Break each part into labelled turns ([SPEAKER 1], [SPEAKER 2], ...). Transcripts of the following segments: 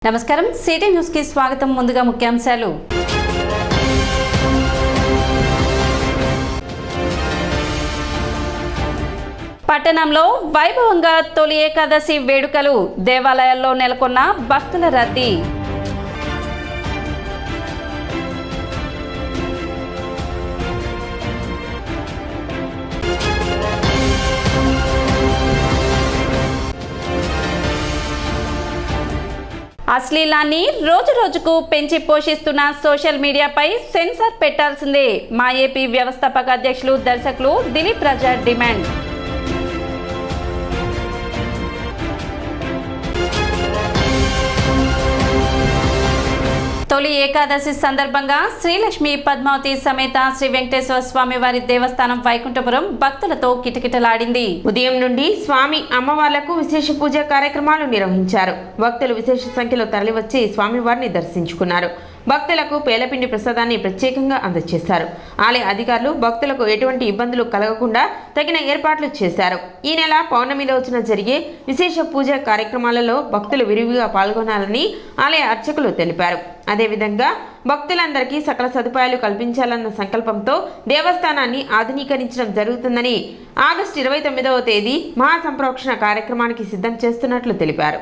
[SPEAKER 1] నమస్కారం city news కి స్వాగతం. ముందుగా ముఖ్యాంశాలు. పట్టణంలో వైభవంగా తొలి ఏకాదశి వేడుకలు, దేవాలయాల్లో నెలకొన్న భక్తుల రద్దీ. అశ్లీలాన్ని రోజు రోజుకు పెంచి పోషిస్తున్న సోషల్ మీడియాపై సెన్సార్ పెట్టాల్సిందే. మా ఏపీ వ్యవస్థాపక అధ్యక్షులు దర్శకులు దిలీప్ రాజా డిమాండ్. తొలి ఏకాదశి సందర్భంగా శ్రీలక్ష్మి పద్మావతి సమేత శ్రీ వెంకటేశ్వర స్వామి వారి దేవస్థానం వైకుంఠపురం భక్తులతో కిటకిటలాడింది.
[SPEAKER 2] ఉదయం నుండి స్వామి అమ్మవార్లకు విశేష పూజ కార్యక్రమాలు నిర్వహించారు. భక్తులు విశేష సంఖ్యలో తరలివచ్చి స్వామివారిని దర్శించుకున్నారు. భక్తులకు పేలపిండి ప్రసాదాన్ని ప్రత్యేకంగా అందజేశారు. ఆలయ అధికారులు భక్తులకు ఎటువంటి ఇబ్బందులు కలగకుండా తగిన ఏర్పాట్లు చేశారు. ఈ నెల పౌర్ణమి రోజున జరిగే విశేష పూజ కార్యక్రమాలలో భక్తులు విరివిగా పాల్గొనాలని ఆలయ అర్చకులు తెలిపారు. అదేవిధంగా భక్తులందరికీ సకల సదుపాయాలు కల్పించాలన్న సంకల్పంతో దేవస్థానాన్ని ఆధునీకరించడం జరుగుతుందని ఆగస్టు 29వ తేదీ మహాసంప్రోక్షణ కార్యక్రమానికి సిద్ధం చేస్తున్నట్లు తెలిపారు.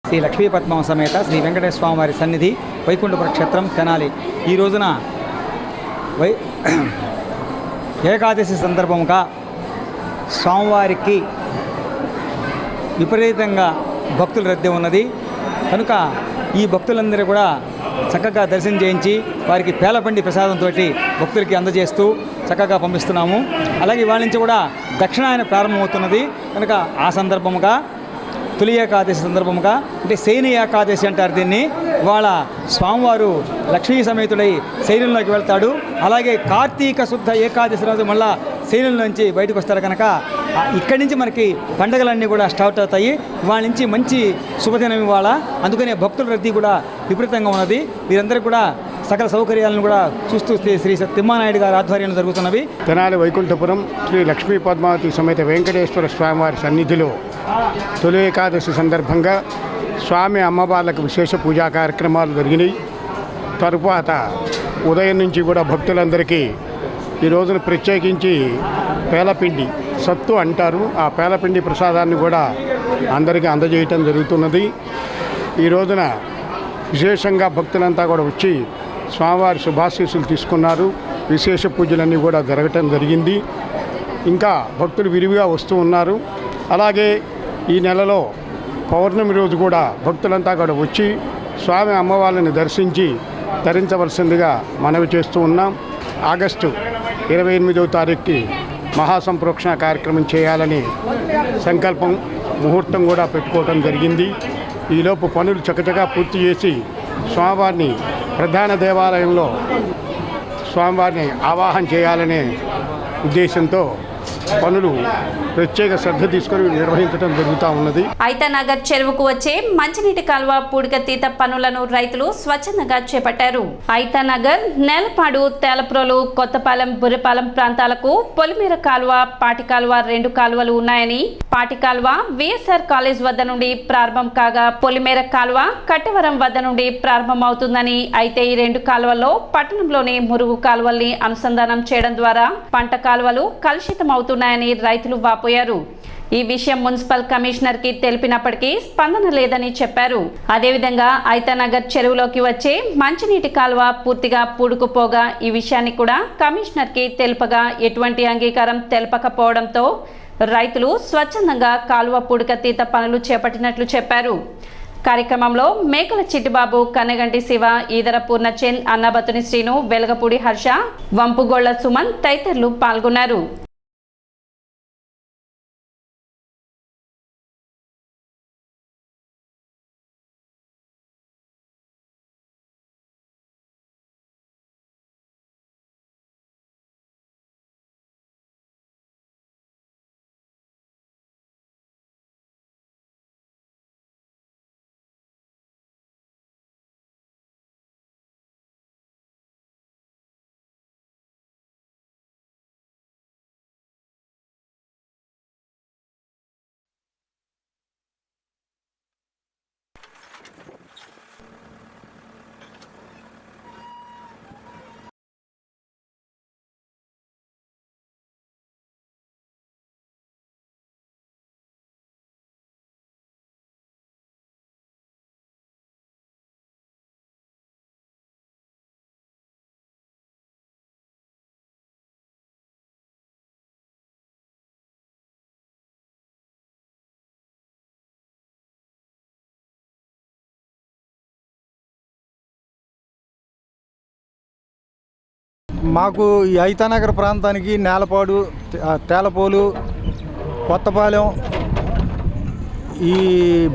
[SPEAKER 3] శ్రీ లక్ష్మీ పద్మం సమేత శ్రీ వెంకటేశ్వర స్వామి వారి సన్నిధి వైకుంఠపుర క్షేత్రం తెనాలి. ఈ రోజున ఏకాదశి సందర్భముగా స్వామివారికి విపరీతంగా భక్తుల రద్దీ ఉన్నది కనుక ఈ భక్తులందరూ కూడా చక్కగా దర్శనం చేయించి వారికి పేలపండి ప్రసాదంతో భక్తులకి అందజేస్తూ చక్కగా పంపిస్తున్నాము. అలాగే వాళ్ళ నుంచి కూడా దక్షిణాయన ప్రారంభమవుతున్నది కనుక ఆ సందర్భముగా తొలి ఏకాదశి సందర్భముగా అంటే శయని ఏకాదశి అంటారు దీన్ని. వాళ్ళ స్వామివారు లక్ష్మీ సమేతుడై శయనంలోకి వెళ్తాడు. అలాగే కార్తీక శుద్ధ ఏకాదశి రోజు మళ్ళా శయనంలోంచి బయటకు వస్తారు కనుక ఇక్కడి నుంచి మనకి పండుగలన్నీ కూడా స్టార్ట్ అవుతాయి. వాళ్ళ నుంచి మంచి శుభదినం ఇవాళ. అందుకనే భక్తుల రద్దీ కూడా విపరీతంగా ఉన్నది. వీరందరూ కూడా సకల సౌకర్యాలను కూడా చూస్తూ శ్రీ తిమ్మానాయుడు గారి ఆధ్వర్యంలో జరుగుతున్నవి.
[SPEAKER 4] తెనాలి వైకుంఠపురం శ్రీ లక్ష్మీ పద్మావతి సమేత వెంకటేశ్వర స్వామివారి సన్నిధిలో తొలి ఏకాదశి సందర్భంగా స్వామి అమ్మవార్లకు విశేష పూజా కార్యక్రమాలు జరిగినాయి. తరువాత ఉదయం నుంచి కూడా భక్తులందరికీ ఈ రోజున ప్రత్యేకించి పేలపిండి సత్తు అంటారు, ఆ పేలపిండి ప్రసాదాన్ని కూడా అందరికీ అందజేయటం జరుగుతున్నది. ఈ రోజున విశేషంగా భక్తులంతా కూడా వచ్చి స్వామివారి శుభాశీస్సులు తీసుకున్నారు. విశేష పూజలన్నీ కూడా జరగటం జరిగింది. ఇంకా భక్తులు విరివిగా వస్తూ ఉన్నారు. అలాగే ఈ నెలలో పౌర్ణమి రోజు కూడా భక్తులంతా కూడా వచ్చి స్వామి అమ్మవారిని దర్శించి తరించవలసిందిగా మనవి చేస్తూ ఉన్నాం. ఆగస్టు 28వ తారీఖుకి మహాసంప్రోక్షణ కార్యక్రమం చేయాలని సంకల్పం ముహూర్తం కూడా పెట్టుకోవడం జరిగింది. ఈలోపు పనులు చకచకా పూర్తి చేసి స్వామివారిని ప్రధాన దేవాలయంలో స్వామివారిని ఆవాహన చేయాలనే ఉద్దేశంతో పనులు ప్రత్యేక శ్రద్ధ తీసుకొని నిర్వహించడం జరుగుతూ ఉన్నది.
[SPEAKER 1] ఐతానగర్ చెరువుకు వచ్చే మంచినీటి కాలువ పూడికతీత పనులను రైతులు స్వచ్ఛందంగా చేపట్టారు. ఐతానగర్, నేలపాడు, తేలప్రోలు, కొత్తపాలెం, బుర్రపాలెం ప్రాంతాలకు పొలిమేర కాలువ, పాటి కాలువ 2 కాలువలు ఉన్నాయని, పాటి కాలువ విఎస్ఆర్ కాలేజ్ వద్ద నుండి ప్రారంభం కాగా పొలిమేర కాలువ కట్టవరం వద్ద నుండి ప్రారంభమవుతుందని, అయితే ఈ 2 కాలువల్లో పట్టణంలోని మురుగు కాలువల్ని అనుసంధానం చేయడం ద్వారా పంట కాలువలు కలుషితమవుతున్నాయని రైతులు వాపోయారు. ఈ విషయం మున్సిపల్ కమిషనర్ కి తెలిపినప్పటికీ స్పందన లేదని చెప్పారు. అదేవిధంగా ఐతానగర్ చెరువులోకి వచ్చే మంచినీటి కాలువ పూర్తిగా పూడుకుపోగా ఈ విషయాన్ని కూడా కమిషనర్ కి తెలుపగా ఎటువంటి అంగీకారం తెలపకపోవడంతో రైతులు స్వచ్ఛందంగా కాలువ పూడికతీత పనులు చేపట్టినట్లు చెప్పారు. కార్యక్రమంలో మేకల చిట్టిబాబు, కన్నగంటి శివ, ఈదర పూర్ణచంద్, అన్నబతుని శ్రీను, వెలగపూడి హర్ష, వంపుగోళ్ల సుమన్ తదితరులు పాల్గొన్నారు.
[SPEAKER 5] మాకు ఈ ఐతానగర్ ప్రాంతానికి నేలపాడు, తేలపోలు, కొత్తపాలెం, ఈ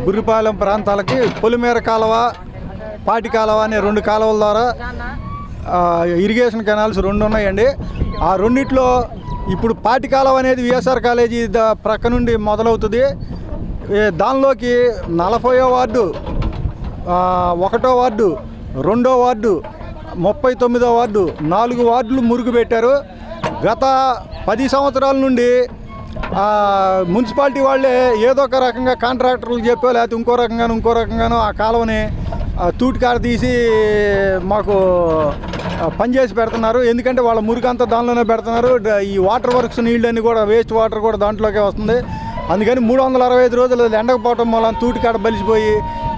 [SPEAKER 5] బుర్రిపాలెం ప్రాంతాలకి పొలిమేర కాలువ, పాటి కాలువ అనే 2 కాలువల ద్వారా ఇరిగేషన్ కెనాల్స్ 2 ఉన్నాయండి. ఆ రెండిట్లో ఇప్పుడు పాటి కాలువ అనేది విఎస్ఆర్ కాలేజీ ప్రక్క నుండి మొదలవుతుంది. దానిలోకి 40వ వార్డు, 1వ వార్డు, 2వ వార్డు, 39వ వార్డు 4 వార్డులు మురుగు పెట్టారు. గత 10 సంవత్సరాల నుండి మున్సిపాలిటీ వాళ్ళే ఏదో ఒక రకంగా కాంట్రాక్టర్లు చెప్పో లేకపోతే ఇంకో రకంగానో ఆ కాలువని తూటికాడ తీసి మాకు పనిచేసి పెడుతున్నారు. ఎందుకంటే వాళ్ళ మురుగంతా దానిలోనే పెడుతున్నారు. ఈ వాటర్ వర్క్స్ నీళ్ళని కూడా వేస్ట్ వాటర్ కూడా దాంట్లోకే వస్తుంది. అందుకని 365 రోజులు ఎండకపోవటం వల్ల తూటికాడ బలిసిపోయి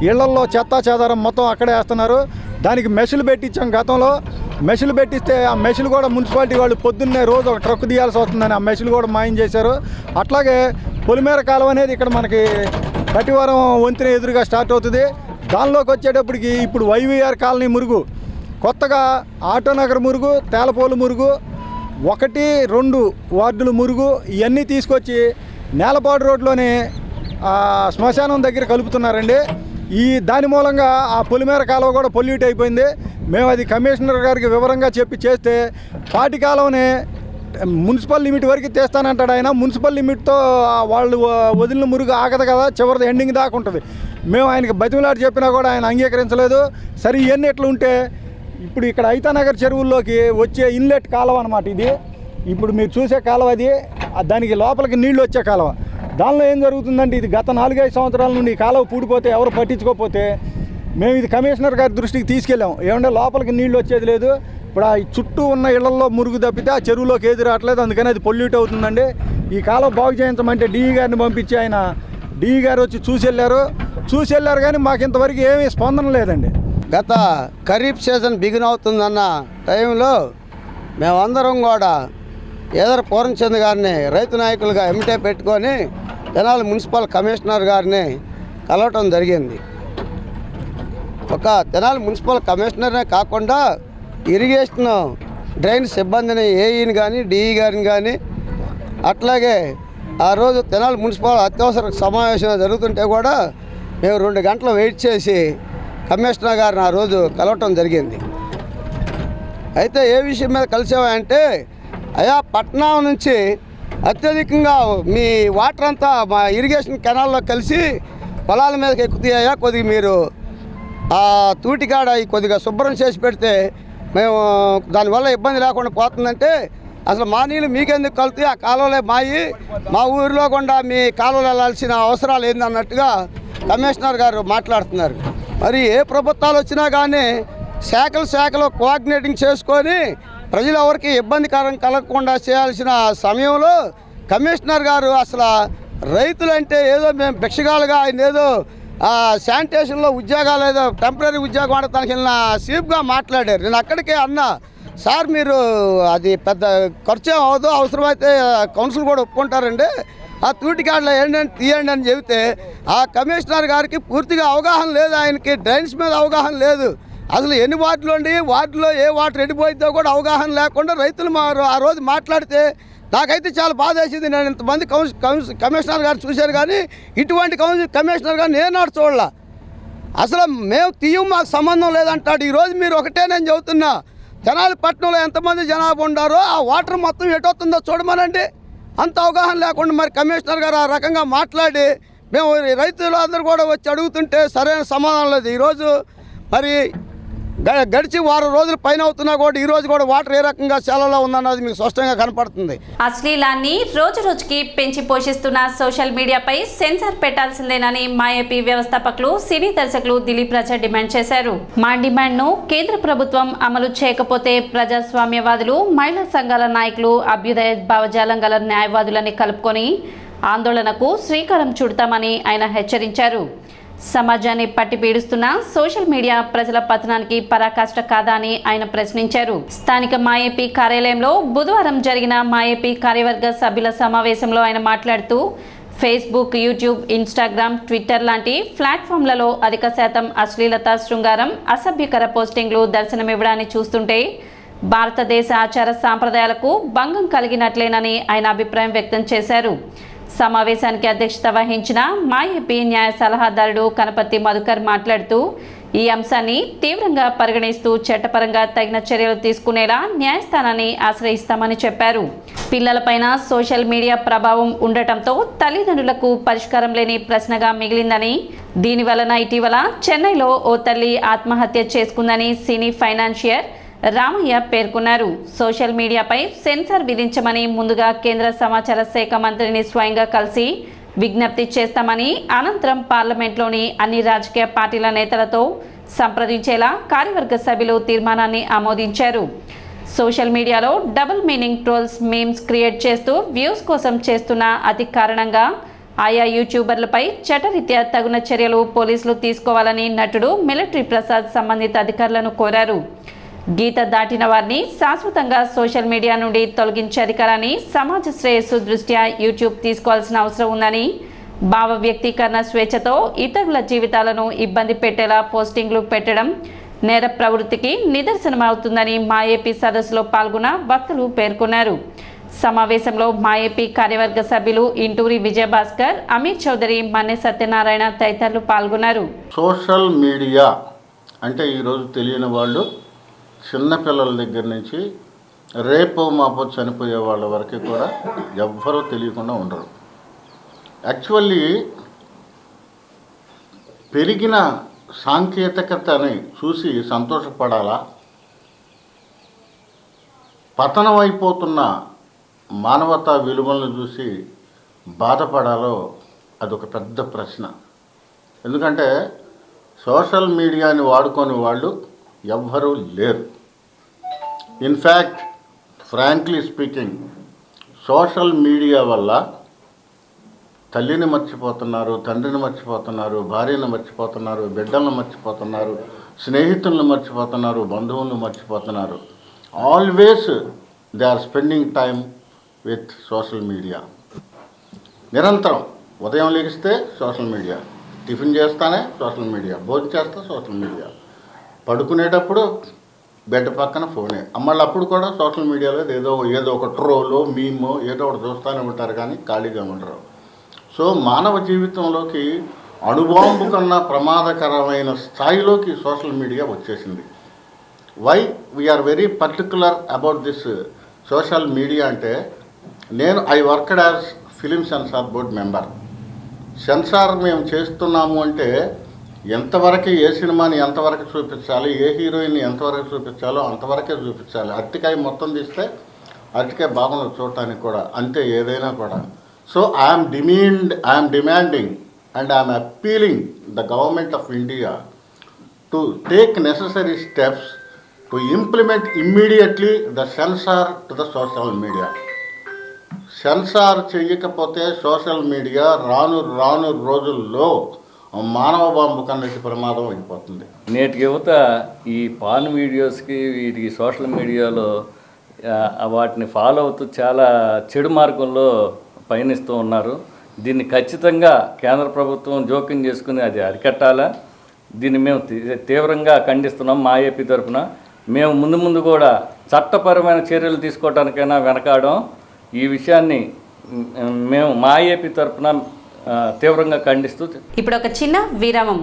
[SPEAKER 5] ఇళ్లల్లో చెత్తా చెదారం మొత్తం అక్కడే వేస్తున్నారు. దానికి మెషులు పెట్టించాం. గతంలో మెషులు పెట్టిస్తే ఆ మెషులు కూడా మున్సిపాలిటీ వాళ్ళు పొద్దున్నే రోజు ఒక ట్రక్ తీయాల్సి వస్తుందని ఆ మెషులు కూడా మాయం చేశారు. అట్లాగే పొలిమేర కాలువ అనేది ఇక్కడ మనకి కటివరం వంతెన ఎదురుగా స్టార్ట్ అవుతుంది. దానిలోకి వచ్చేటప్పటికి ఇప్పుడు వైవీఆర్ కాలనీ మురుగు, కొత్తగా ఆటోనగర్ మురుగు, తేలపోలు మురుగు, 1, 2 వార్డులు మురుగు ఇవన్నీ తీసుకొచ్చి నేలపాడు రోడ్లోనే శ్మశానం దగ్గర కలుపుతున్నారండి. దాని మూలంగా ఆ పొలిమేర కాలువ కూడా పొల్యూట్ అయిపోయింది. మేము అది కమిషనర్ గారికి వివరంగా చెప్పి చేస్తే పాటి కాలువని మున్సిపల్ లిమిట్ వరకు తీస్తానంటాడు ఆయన. మున్సిపల్ లిమిట్తో వాళ్ళు వదిలిన మురుగు ఆగదు కదా, చివరిది ఎండింగ్ దాకా ఉంటుంది. మేము ఆయనకి బతిమలాడి చెప్పినా కూడా ఆయన అంగీకరించలేదు. సరే ఇవన్నీ ఎట్లా ఉంటే ఇప్పుడు ఇక్కడ ఐతానగర్ చెరువుల్లోకి వచ్చే ఇన్లెట్ కాలువ అన్నమాట ఇది. ఇప్పుడు మీరు చూసే కాలువ అది, దానికి లోపలికి నీళ్లు వచ్చే కాలువ. దానిలో ఏం జరుగుతుందంటే ఇది గత 4-5 సంవత్సరాల నుండి ఈ కాలువ పూడిపోతే ఎవరు పట్టించుకోకపోతే మేము ఇది కమిషనర్ గారి దృష్టికి తీసుకెళ్ళాం. ఏమంటే లోపలికి నీళ్లు వచ్చేది లేదు. ఇప్పుడు ఆ చుట్టూ ఉన్న ఇళ్లలో మురుగు తప్పితే ఆ చెరువులోకి ఏది రావట్లేదు. అందుకని అది పొల్యూట్ అవుతుందండి. ఈ కాలువ బాగు చేయించమంటే డిఈ గారిని పంపించి ఆయన డిఈ గారు వచ్చి చూసి వెళ్ళారు కానీ మాకు ఇంతవరకు ఏమీ స్పందన లేదండి.
[SPEAKER 6] గత ఖరీఫ్ సీజన్ బిగిన్ అవుతుందన్న టైంలో మేమందరం కూడా ఏదర్ పూర్ణచంద్ గారిని రైతు నాయకులుగా ఎమ్మిటే పెట్టుకొని తెనాలి మున్సిపల్ కమిషనర్ గారిని కలవటం జరిగింది. ఒక తెనాలి మున్సిపల్ కమిషనర్నే కాకుండా ఇరిగేషన్ డ్రైన్ సిబ్బందిని ఏఈని కానీ డిఈ గారిని కానీ అట్లాగే ఆ రోజు తెనాలి మున్సిపల్ అత్యవసర సమావేశం జరుగుతుంటే కూడా మేము 2 గంటలు వెయిట్ చేసి కమిషనర్ గారిని ఆ రోజు కలవటం జరిగింది. అయితే ఏ విషయం మీద కలిసామంటే, అయా పట్నం నుంచి అత్యధికంగా మీ వాటర్ అంతా మా ఇరిగేషన్ కెనాల్లో కలిసి పొలాల మీదకి ఎక్కుతాయా, కొద్దిగా మీరు ఆ తూటికాడ కొద్దిగా శుభ్రం చేసి పెడితే మేము దానివల్ల ఇబ్బంది లేకుండా పోతుందంటే, అసలు మా నీళ్ళు మీకెందుకు కలుతాయి, ఆ కాలువలే మాయి, మా ఊరిలో కూడా మీ కాలువలు వెళ్ళాల్సిన అవసరాలు ఏందన్నట్టుగా కమిషనర్ గారు మాట్లాడుతున్నారు. మరి ఏ ప్రభుత్వాలు వచ్చినా కానీ శాఖలు కోఆర్డినేటింగ్ చేసుకొని ప్రజలు ఎవరికి ఇబ్బందికరం కలగకుండా చేయాల్సిన సమయంలో కమిషనర్ గారు అసలు రైతులంటే ఏదో మేము భిక్షగాలుగా ఆయన ఏదో శానిటేషన్లో ఉద్యోగాలు ఏదో టెంపరీ ఉద్యోగం ఆడటానికి వెళ్ళిన సీప్గా మాట్లాడారు. నేను అక్కడికే అన్నా, సార్ మీరు అది పెద్ద ఖర్చు ఏం అవ్వదు, అవసరమైతే కౌన్సిల్ కూడా ఒప్పుకుంటారండి, ఆ తూటికాడలో ఏంటంటే తీయండి అని చెబితే ఆ కమిషనర్ గారికి పూర్తిగా అవగాహన లేదు, ఆయనకి డ్రైన్స్ మీద అవగాహన లేదు, అసలు ఎన్ని వార్డులు ఉండి వార్డులో ఏ వాటర్ ఎడిపోయిద్దో కూడా అవగాహన లేకుండా రైతులు ఆ రోజు మాట్లాడితే నాకైతే చాలా బాధ వేసింది. నేను ఇంతమంది కమిషనర్ గారు చూశాను కానీ ఇటువంటి కమిషనర్ గారు నేను చూడలే. అసలు మేము తీయం, మాకు సంబంధం లేదంటాడు. ఈరోజు మీరు ఒకటే నేను చెబుతున్నా, తెనాలి పట్టణంలో ఎంతమంది జనాభా ఉండారో ఆ వాటర్ మొత్తం ఎటవుతుందో చూడమనండి. అంత అవగాహన లేకుండా మరి కమిషనర్ గారు ఆ రకంగా మాట్లాడి మేము రైతులందరూ కూడా వచ్చి అడుగుతుంటే సరైన సమాధానం లేదు. ఈరోజు మరి గడిచి 10 రోజులు పైన అవుతున్నా కూడా ఈ రోజు కూడా వాటర్ ఏ రకంగా శాలలో ఉందన్నది మీకు స్పష్టంగా కనపడుతుంది.
[SPEAKER 1] అశ్లీలాన్ని రోజు రోజుకి పెంచి పోషిస్తున్న సోషల్ మీడియాపై సెన్సార్ పెట్టాల్సిందేనని మాఏపీ వ్యవస్థాపకులు సినీ దర్శకులు దిలీప్ రాజా డిమాండ్ చేశారు. మా డిమాండ్ను కేంద్ర ప్రభుత్వం అమలు చేయకపోతే ప్రజాస్వామ్యవాదులు, మహిళా సంఘాల నాయకులు, అభ్యుదయ భావజాలం గల న్యాయవాదులని కలుపుకొని ఆందోళనకు శ్రీకారం చుడతామని ఆయన హెచ్చరించారు. సమాజాన్ని పట్టి పీడిస్తున్న సోషల్ మీడియా ప్రజల పతనానికి పరాకాష్ట కాదా అని ఆయన ప్రశ్నించారు. స్థానిక మాఏపీ కార్యాలయంలో బుధవారం జరిగిన మాఏపీ కార్యవర్గ సభ్యుల సమావేశంలో ఆయన మాట్లాడుతూ, ఫేస్బుక్, యూట్యూబ్, ఇన్స్టాగ్రామ్, ట్విట్టర్ లాంటి ప్లాట్ఫామ్లలో అధిక శాతం అశ్లీలత, శృంగారం, అసభ్యకర పోస్టింగ్లు దర్శనమివ్వడాన్ని చూస్తుంటే భారతదేశ ఆచార సాంప్రదాయాలకు భంగం కలిగినట్లేనని ఆయన అభిప్రాయం వ్యక్తం చేశారు. సమావేశానికి అధ్యక్షత వహించిన మాఏపీ న్యాయ సలహాదారుడు కనపర్తి మధుకర్ మాట్లాడుతూ, ఈ అంశాన్ని తీవ్రంగా పరిగణిస్తూ చట్టపరంగా తగిన చర్యలు తీసుకునేలా న్యాయస్థానాన్ని ఆశ్రయిస్తామని చెప్పారు. పిల్లలపైన సోషల్ మీడియా ప్రభావం ఉండటంతో తల్లిదండ్రులకు పరిష్కారం లేని ప్రశ్నగా మిగిలిందని, దీనివలన ఇటీవల చెన్నైలో ఓ తల్లి ఆత్మహత్య చేసుకుందని సినీ ఫైనాన్షియర్ రామయ్య పేర్కొన్నారు. సోషల్ మీడియాపై సెన్సార్ విధించమని ముందుగా కేంద్ర సమాచార శాఖ మంత్రిని స్వయంగా కలిసి విజ్ఞప్తి చేస్తామని, అనంతరం పార్లమెంట్లోని అన్ని రాజకీయ పార్టీల నేతలతో సంప్రదించేలా కార్యవర్గ సభ్యులు తీర్మానాన్ని ఆమోదించారు. సోషల్ మీడియాలో double meaning trolls, memes create చేస్తూ వ్యూస్ కోసం చేస్తున్న అతి కారణంగా ఆయా యూట్యూబర్లపై చట్టరీత్యా తగిన చర్యలు పోలీసులు తీసుకోవాలని నటుడు మిలిటరీ ప్రసాద్ సంబంధిత అధికారులను కోరారు. గీత దాటిన వారిని శాశ్వతంగా సోషల్ మీడియా నుండి తొలగించే అధికారాన్ని సమాజ శ్రేయస్సు దృష్ట్యా యూట్యూబ్ తీసుకోవాల్సిన అవసరం ఉందని, భావ వ్యక్తీకరణ స్వేచ్ఛతో ఇతరుల జీవితాలను ఇబ్బంది పెట్టేలా పోస్టింగ్లు పెట్టడం నేర ప్రవృత్తికి నిదర్శనమవుతుందని మాఏపీ సదస్సులో పాల్గొన్న వక్తలు పేర్కొన్నారు. సమావేశంలో మాఏపీ కార్యవర్గ సభ్యులు ఇంటూరి విజయభాస్కర్, అమీర్ చౌదరి, మన్నె సత్యనారాయణ తదితరులు పాల్గొన్నారు.
[SPEAKER 7] సోషల్ మీడియా అంటే ఈరోజు తెలియని వాళ్ళు చిన్నపిల్లల దగ్గర నుంచి రేపో మాపో చనిపోయే వాళ్ళ వరకు కూడా ఎవ్వరూ తెలియకుండా ఉండరు. యాక్చువల్లీ పెరిగిన సాంకేతికతని చూసి సంతోషపడాలా, పతనం అయిపోతున్న మానవతా విలువలను చూసి బాధపడాలో అదొక పెద్ద ప్రశ్న. ఎందుకంటే సోషల్ మీడియాని వాడుకొని వాళ్ళు ఎవ్వరూ లేరు. In fact frankly speaking, social media వల్ల తల్లిని మర్చిపోతున్నారు, తండ్రిని మర్చిపోతున్నారు, భార్యను మర్చిపోతున్నారు, బిడ్డలను మర్చిపోతున్నారు, స్నేహితులను మర్చిపోతున్నారు, బంధువులను మర్చిపోతున్నారు. Always they are spending time with social media. నిరంతరం ఉదయం లెగిస్తే సోషల్ మీడియా, టిఫిన్ చేస్తానే సోషల్ మీడియా, భోజనం చేస్తే సోషల్ మీడియా, పడుకునేటప్పుడు బెడ్ పక్కన ఫోనే. మళ్ళీ అప్పుడు కూడా సోషల్ మీడియాలో ఏదో ఒక ట్రోలో మీమో ఏదో ఒకటి చూస్తూనే ఉంటారు కానీ ఖాళీగా ఉండరు. సో మానవ జీవితంలోకి అణుబాంబు కన్నా ప్రమాదకరమైన స్థాయిలోకి సోషల్ మీడియా వచ్చేసింది. Why we are very particular about this social media అంటే, I worked as film censor board member. Censor మేము చేస్తున్నాము అంటే ఎంతవరకు ఏ సినిమాని ఎంతవరకు చూపించాలి, ఏ హీరోయిన్ని ఎంతవరకు చూపించాలో అంతవరకే చూపించాలి. అరటికాయ మొత్తం తీస్తే అరటికాయ బాగుంది చూడటానికి కూడా, అంతే ఏదైనా కూడా. So I'm demanding and I am appealing the government of India to take necessary steps to implement immediately the censor to the social media. Censor చేయకపోతే సోషల్ మీడియా రాను రోజుల్లో మానవ బాంబు కన్నటి ప్రమాదం అయిపోతుంది.
[SPEAKER 8] నేటి యువత ఈ పాన్ వీడియోస్కి వీటికి సోషల్ మీడియాలో వాటిని ఫాలో అవుతూ చాలా చెడు మార్గంలో పయనిస్తూ ఉన్నారు. దీన్ని ఖచ్చితంగా కేంద్ర ప్రభుత్వం జోక్యం చేసుకుని అది అరికట్టాలా. దీన్ని మేము తీవ్రంగా ఖండిస్తున్నాం. మా ఏపీ తరఫున మేము ముందు కూడా చట్టపరమైన చర్యలు తీసుకోవడానికైనా వెనకాడం. ఈ విషయాన్ని మేము మా ఏపీ తరఫున తీవ్రంగా ఖండిస్తూ
[SPEAKER 1] ఇప్పుడు ఒక చిన్న విరామం.